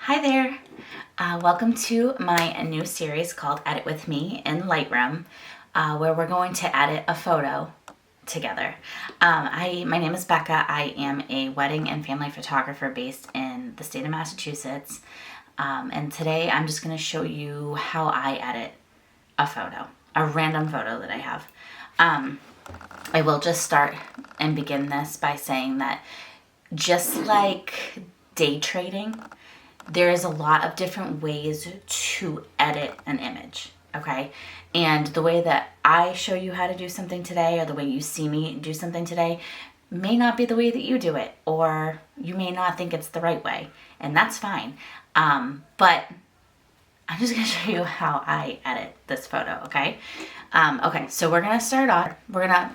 Hi there. Welcome to my new series called Edit With Me in Lightroom, where we're going to edit a photo together. My name is Becca. I am a wedding and family photographer based in the state of Massachusetts. And today I'm just going to show you how I edit a photo, a random photo that I have. I will just start and begin this by saying that just like day trading, there is a lot of different ways to edit an image, okay? And the way that I show you how to do something today, or the way you see me do something today, may not be the way that you do it, or you may not think it's the right way, and that's fine. But I'm just gonna show you how I edit this photo, okay? Okay, so we're gonna start off,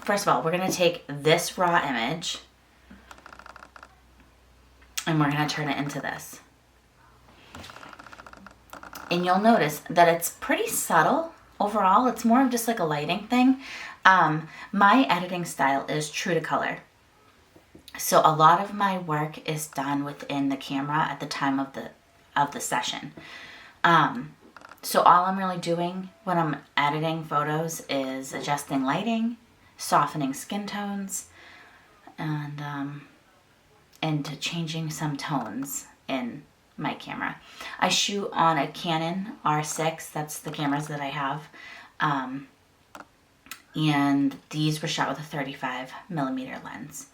first of all, we're gonna take this raw image, and we're gonna turn it into this. And you'll notice that it's pretty subtle overall. It's more of just like a lighting thing. My editing style is true to color. So a lot of my work is done within the camera at the time of the session. So all I'm really doing when I'm editing photos is adjusting lighting, softening skin tones, and changing some tones in my camera. I shoot on a Canon R6. That's the cameras that I have. And these were shot with a 35mm lens.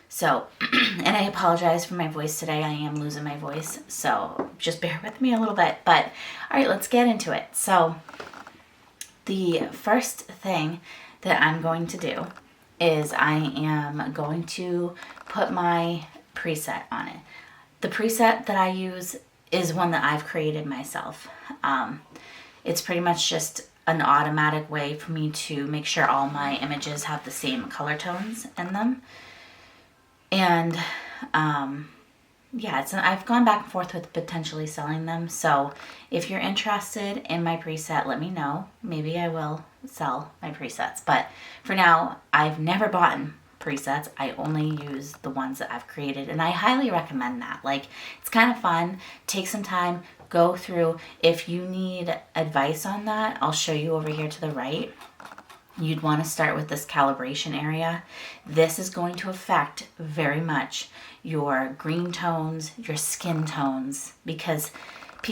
So, and I apologize for my voice today. I am losing my voice, so just bear with me a little bit. But, all right, let's get into it. So, the first thing that I'm going to do is I am going to put my preset on it. The preset that I use is one that I've created myself. It's pretty much just an automatic way for me to make sure all my images have the same color tones in them. And yeah, I've gone back and forth with potentially selling them. So if you're interested in my preset, let me know. Maybe I will sell my presets. But for now, I've never bought presets. I only use the ones that I've created, and I highly recommend that. Like, it's kind of fun. Take some time, go through. If you need advice on that, I'll show you over here to the right. You'd want to start with this calibration area. This is going to affect very much your green tones, your skin tones, because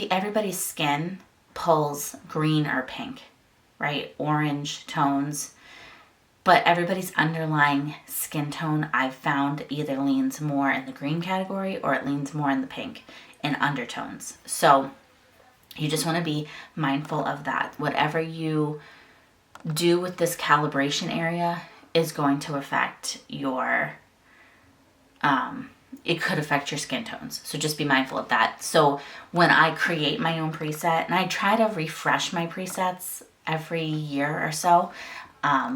everybody's skin pulls green or pink, right? Orange tones. But everybody's underlying skin tone, I've found, either leans more in the green category or it leans more in the pink in undertones. So you just want to be mindful of that. Whatever you do with this calibration area is going to affect your, it could affect your skin tones. So just be mindful of that. So when I create my own preset, and I try to refresh my presets every year or so,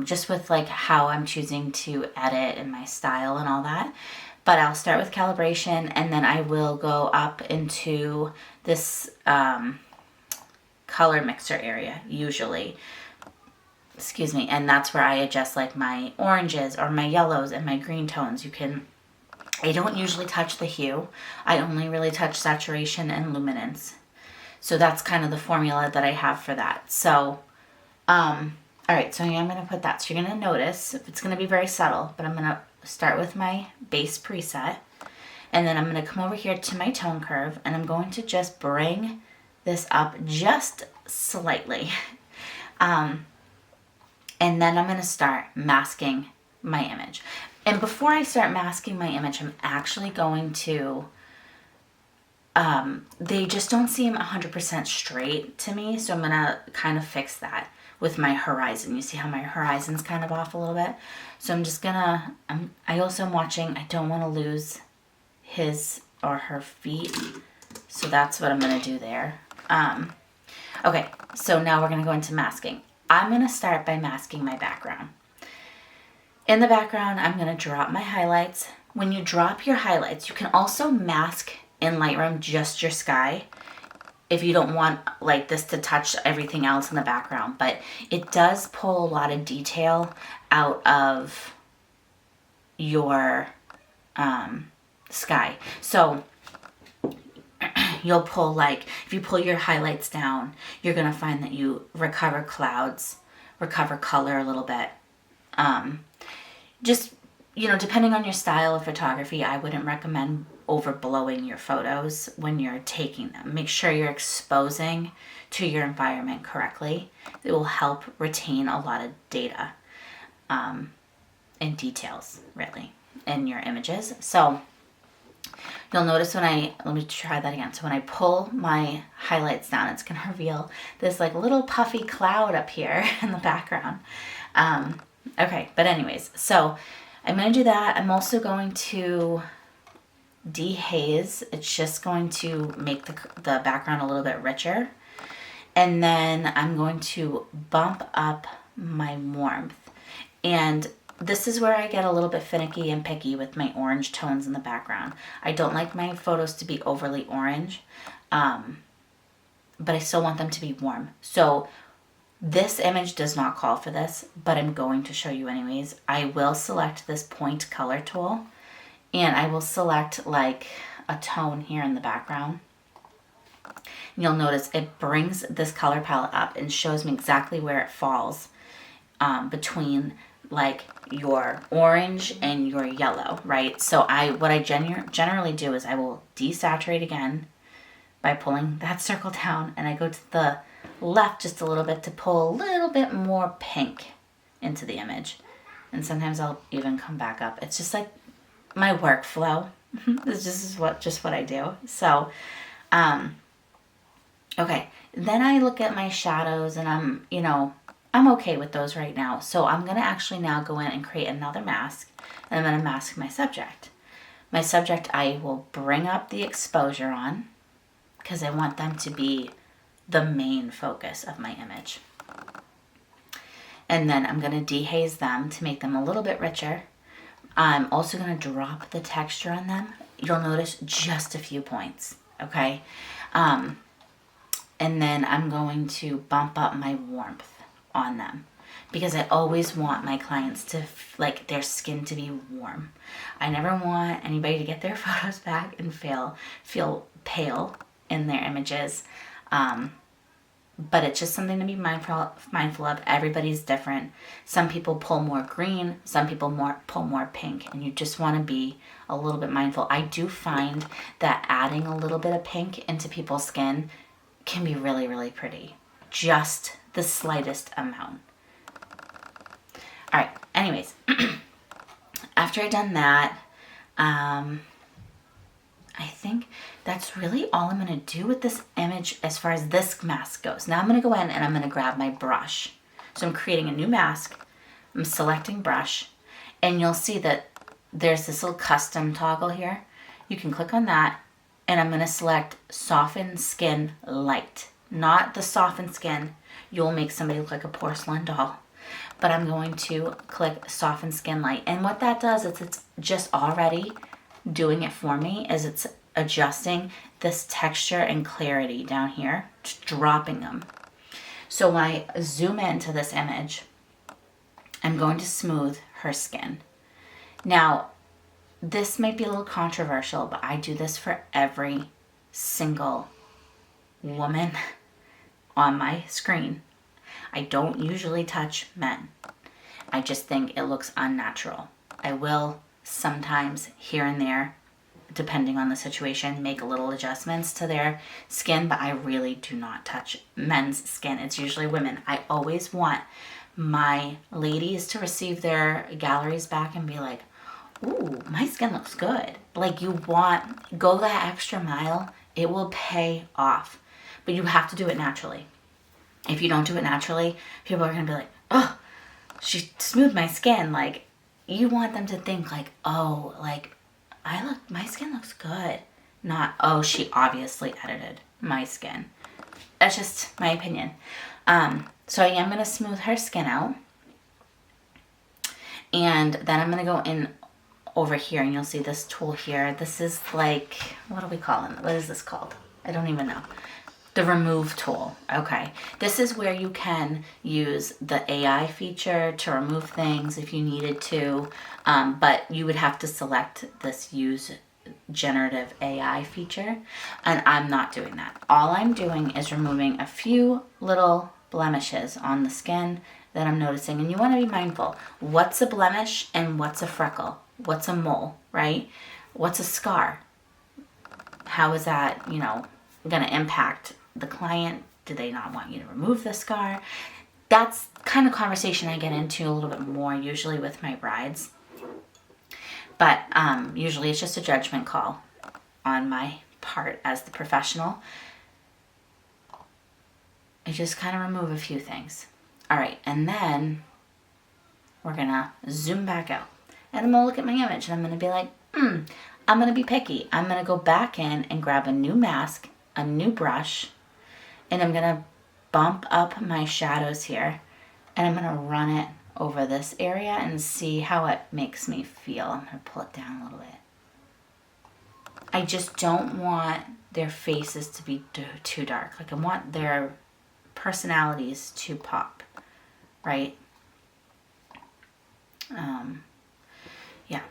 just with like how I'm choosing to edit and my style and all that. But I'll start with calibration, and then I will go up into this color mixer area usually. Excuse me. And that's where I adjust like my oranges or my yellows and my green tones. I don't usually touch the hue. I only really touch saturation and luminance. So that's kind of the formula that I have for that. So, all right, so I'm going to put that. So you're going to notice it's going to be very subtle, but I'm going to start with my base preset, and then I'm going to come over here to my tone curve, and I'm going to just bring this up just slightly. And then I'm going to start masking my image. And before I start masking my image, I'm actually going to, they just don't seem 100% straight to me, so I'm going to kind of fix that with my horizon. You see how my horizon's kind of off a little bit? So I'm just gonna, I also am watching, I don't want to lose his or her feet. So that's what I'm gonna do there. Okay, so now we're gonna go into masking. I'm gonna start by masking my background. In the background, I'm gonna drop my highlights. When you drop your highlights, you can also mask in Lightroom just your sky, if you don't want like this to touch everything else in the background. But it does pull a lot of detail out of your sky. So you'll pull, like, if you pull your highlights down, you're going to find that you recover clouds, recover color a little bit. Just, depending on your style of photography, I wouldn't recommend overblowing your photos when you're taking them. Make sure you're exposing to your environment correctly. It will help retain a lot of data and details, really, in your images. So you'll notice let me try that again. So when I pull my highlights down, it's going to reveal this like little puffy cloud up here in the background. Okay, but anyways, so I'm going to do that. I'm also going to dehaze. It's just going to make the background a little bit richer. And then I'm going to bump up my warmth. And this is where I get a little bit finicky and picky with my orange tones in the background. I don't like my photos to be overly orange, but I still want them to be warm. So this image does not call for this, but I'm going to show you anyways. I will select this point color tool, and I will select like a tone here in the background. And you'll notice it brings this color palette up and shows me exactly where it falls between like your orange and your yellow, right? So what I generally do is I will desaturate again by pulling that circle down, and I go to the left just a little bit to pull a little bit more pink into the image. And sometimes I'll even come back up. It's just like my workflow. This is just what I do. So, okay. Then I look at my shadows, and I'm okay with those right now. So I'm going to actually now go in and create another mask, and I'm going to mask my subject. My subject, I will bring up the exposure on because I want them to be the main focus of my image. And then I'm going to dehaze them to make them a little bit richer. I'm also going to drop the texture on them. You'll notice just a few points, okay? And then I'm going to bump up my warmth on them because I always want my clients to like their skin to be warm. I never want anybody to get their photos back and feel pale in their images. But it's just something to be mindful of. Everybody's different. Some people pull more green, some people pull more pink, and you just want to be a little bit mindful. I do find that adding a little bit of pink into people's skin can be really, really pretty. Just the slightest amount. All right, anyways, after I've done that, I think that's really all I'm going to do with this image as far as this mask goes. Now I'm going to go in and I'm going to grab my brush. So I'm creating a new mask. I'm selecting brush, and you'll see that there's this little custom toggle here. You can click on that, and I'm going to select Soften Skin Light. Not the Soften Skin. You'll make somebody look like a porcelain doll. But I'm going to click Soften Skin Light. And what that does is it's just already doing it for me, is it's adjusting this texture and clarity down here, just dropping them. So when I zoom into this image, I'm going to smooth her skin. Now, this might be a little controversial, but I do this for every single woman on my screen. I don't usually touch men. I just think it looks unnatural. I will sometimes here and there, depending on the situation, make little adjustments to their skin, but I really do not touch men's skin. It's usually women. I always want my ladies to receive their galleries back and be like, ooh, my skin looks good. Like, go that extra mile. It will pay off. But you have to do it naturally. If you don't do it naturally, people are going to be like, oh, she smoothed my skin. Like, you want them to think like, oh, like, my skin looks good. Not, oh, she obviously edited my skin. That's just my opinion. So I am going to smooth her skin out. And then I'm going to go in over here, and you'll see this tool here. This is like, what do we call it? What is this called? I don't even know. The remove tool. Okay. This is where you can use the AI feature to remove things if you needed to, but you would have to select this use generative AI feature, and I'm not doing that. All I'm doing is removing a few little blemishes on the skin that I'm noticing. And you want to be mindful. What's a blemish and what's a freckle? What's a mole, right? What's a scar? How is that, going to impact the client? Do they not want you to remove the scar? That's kind of conversation I get into a little bit more usually with my brides. But usually it's just a judgment call on my part as the professional. I just kind of remove a few things. All right, and then we're going to zoom back out. And I'm going to look at my image and I'm going to be like, I'm going to be picky. I'm going to go back in and grab a new mask, a new brush, and I'm going to bump up my shadows here. And I'm going to run it over this area and see how it makes me feel. I'm going to pull it down a little bit. I just don't want their faces to be too dark. Like I want their personalities to pop, right? Yeah.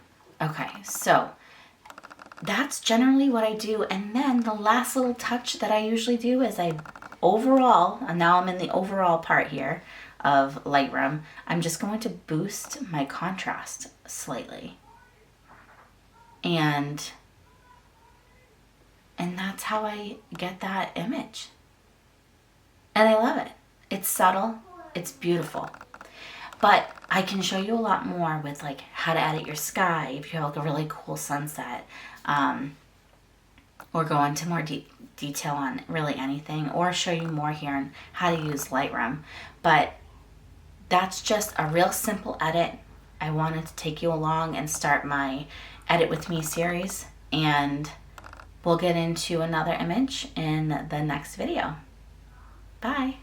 Okay, so that's generally what I do. And then the last little touch that I usually do is and now I'm in the overall part here of Lightroom, I'm just going to boost my contrast slightly. And that's how I get that image. And I love it. It's subtle, it's beautiful. But I can show you a lot more with like how to edit your sky if you have like a really cool sunset, or go into more detail on really anything, or show you more here on how to use Lightroom. But that's just a real simple edit. I wanted to take you along and start my Edit With Me series, and we'll get into another image in the next video. Bye.